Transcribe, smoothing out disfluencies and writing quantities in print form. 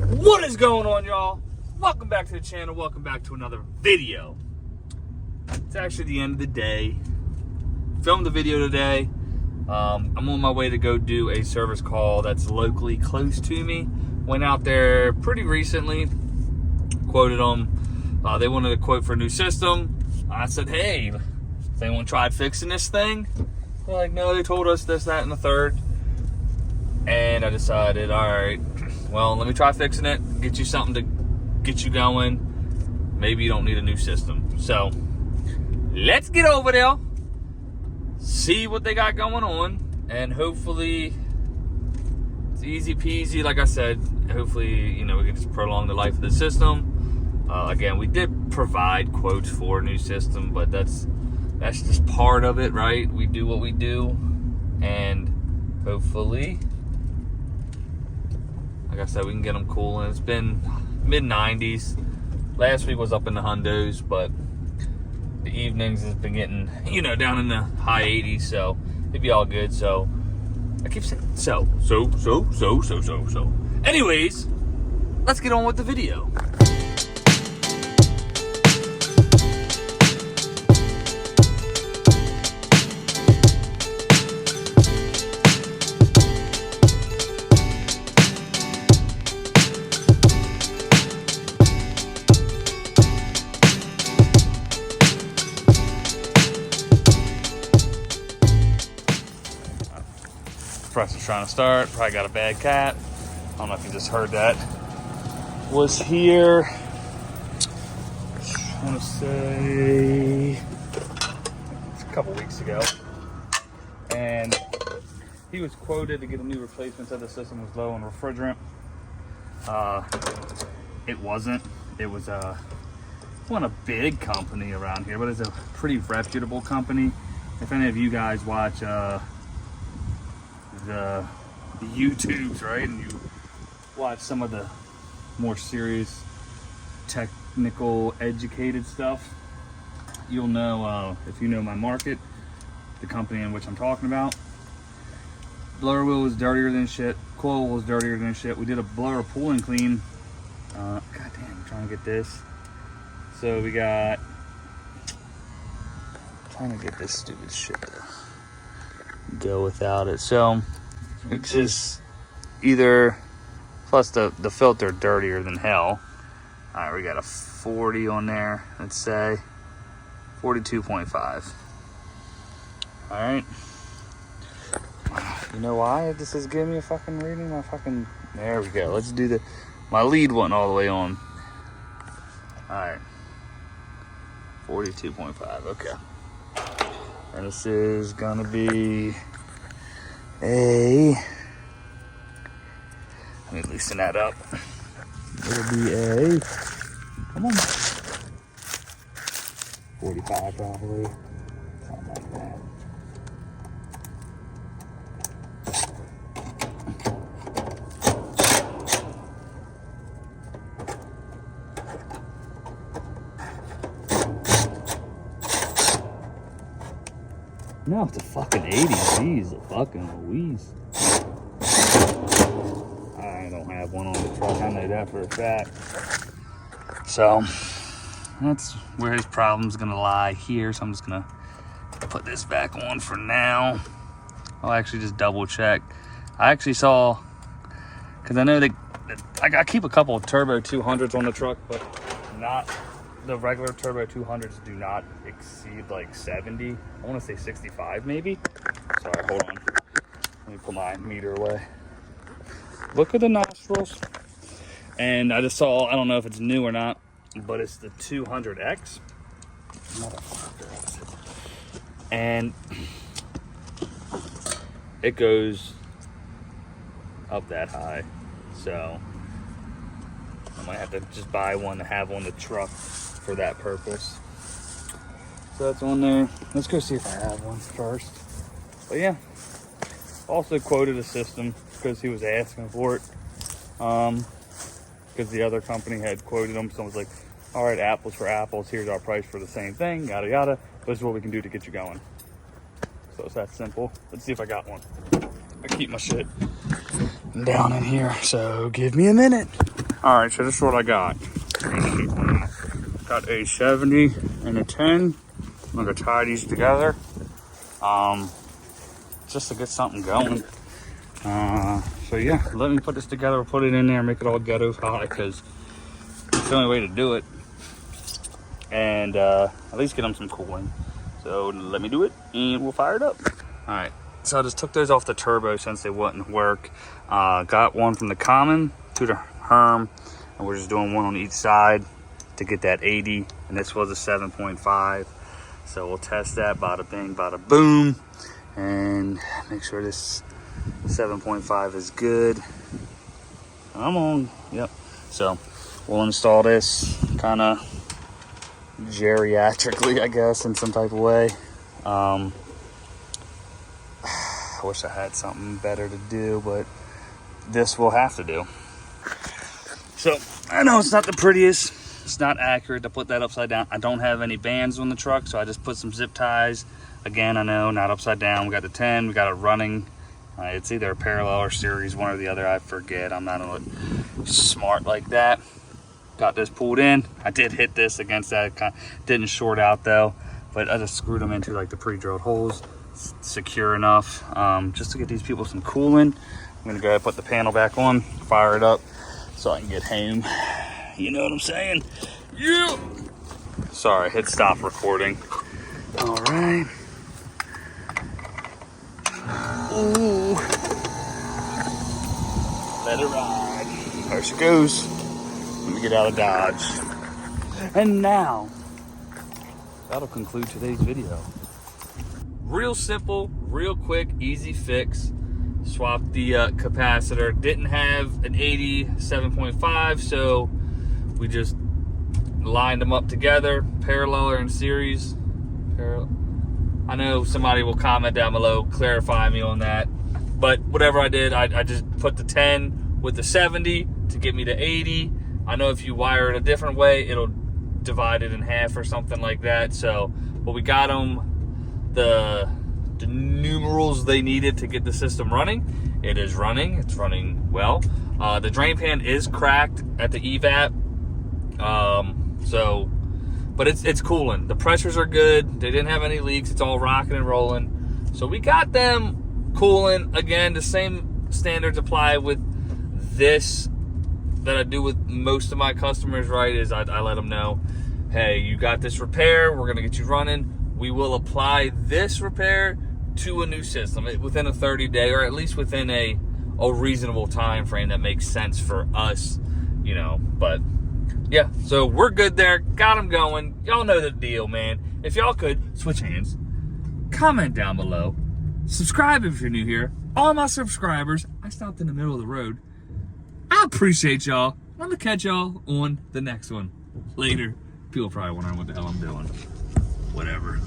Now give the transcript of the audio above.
What is going on, y'all? Welcome back to the channel. Welcome back to another video. It's actually the end of the day. Filmed the video today. I'm on my way to go do a service call that's locally close to me. Went out there pretty recently. Quoted them. They wanted a quote for a new system. I said, hey, does anyone tried fixing this thing? They're like, no, they told us this, that, and the third. And I decided, all right, well, let me try fixing it, get you something to get you going. Maybe you don't need a new system. So let's get over there, see what they got going on, and hopefully it's easy peasy. Like I said, hopefully, you know, we can just prolong the life of the system. Again, we did provide quotes for a new system, but that's just part of it, right? We do what we do, and hopefully, like I said, we can get them cool. And it's been mid-90s. Last week was up in the hundos, but the evenings has been getting, you know, down in the high 80s, so it'd be all good. So I keep saying so. Anyways, let's get on with the video. Compressor's trying to start. Probably got a bad cap. I don't know if you just heard that. Was here, I want to say, it's a couple weeks ago. And he was quoted to get a new replacement. Said the system was low on refrigerant. It wasn't. It was not a big company around here, but it's a pretty reputable company. If any of you guys watch the YouTubes, right, and you watch some of the more serious technical educated stuff, you'll know, if you know my market, the company in which I'm talking about. Blower wheel was dirtier than shit, coil was dirtier than shit. We did a blower pull and clean. God damn, I'm trying to get this. So we got, trying to get this stupid shit to go without it. So it's just either, plus the filter dirtier than hell. All right, we got a 40 on there. Let's say 42.5. All right. You know why this is giving me a fucking reading? There we go. Let's do my lead wasn't all the way on. All right. 42.5. Okay. And this is gonna be let me loosen that up. It'll be come on, 45 probably, something like that. No, it's a fucking 80. Jeez, a fucking Louise. I don't have one on the truck. I know that for a fact. So that's where his problem's gonna lie here. So I'm just gonna put this back on for now. I'll actually just double check. I actually saw, because I know I keep a couple of turbo 200s on the truck, but not. The regular turbo 200s do not exceed like 70. I want to say 65 maybe. Sorry, hold on. Let me put my meter away. Look at the nostrils. And I just saw, I don't know if it's new or not, but it's the 200X. Motherfucker. And it goes up that high. So I might have to just buy one to have on the truck for that purpose. So that's on there. Let's go see if I have one first. But yeah, also quoted a system because he was asking for it. Because the other company had quoted him. So I was like, all right, apples for apples. Here's our price for the same thing, yada yada. This is what we can do to get you going. So it's that simple. Let's see if I got one. I keep my shit down in here, so give me a minute. All All right, so this is what I got. Got a 70 and a 10. I'm gonna tie these together, just to get something going. So yeah, let me put this together, put it in there, make it all ghetto high, because it's the only way to do it. And at least get them some cooling. So let me do it, and we'll fire it up. All right, so I just took those off the turbo since they wouldn't work. Got one from the common to the Herm, and we're just doing one on each side to get that 80, and this was a 7.5. So we'll test that, bada bing, bada boom, and make sure this 7.5 is good. I'm on, yep. So we'll install this kind of geriatrically, I guess, in some type of way. I wish I had something better to do, but this will have to do. So I know it's not the prettiest, it's not accurate to put that upside down. I don't have any bands on the truck, so I just put some zip ties. Again, I know, not upside down. We got the 10, we got it running. It's either a parallel or series, one or the other, I forget. I'm not smart like that. Got this pulled in. I did hit this against that. Didn't short out though, but I just screwed them into like the pre-drilled holes, secure enough, just to get these people some cooling. I'm gonna go ahead and put the panel back on, fire it up, so I can get home. You know what I'm saying? Yeah. Sorry, hit stop recording. All right. Ooh. Let it ride. There she goes. Let me get out of Dodge. And now, that'll conclude today's video. Real simple, real quick, easy fix. Swapped the capacitor. Didn't have an 80 7.5, so we just lined them up together, parallel or in series. I know somebody will comment down below, clarify me on that. But whatever I did, I just put the 10 with the 70 to get me to 80. I know if you wire it a different way, it'll divide it in half or something like that. So, but we got them the numerals they needed to get the system running. It is running. It's running well. The drain pan is cracked at the evap. But it's cooling. The pressures are good. They didn't have any leaks. It's all rocking and rolling. So we got them cooling. Again, the same standards apply with this that I do with most of my customers, right? Is I let them know, hey, you got this repair. We're going to get you running. We will apply this repair to a new system within a 30-day, or at least within a reasonable time frame that makes sense for us, you know. But yeah, so we're good there. Got them going. Y'all know the deal, man. If y'all could switch hands, comment down below, subscribe if you're new here. All my subscribers, I stopped in the middle of the road. I appreciate y'all. I'm gonna catch y'all on the next one. Later. People probably wondering what the hell I'm doing. Whatever.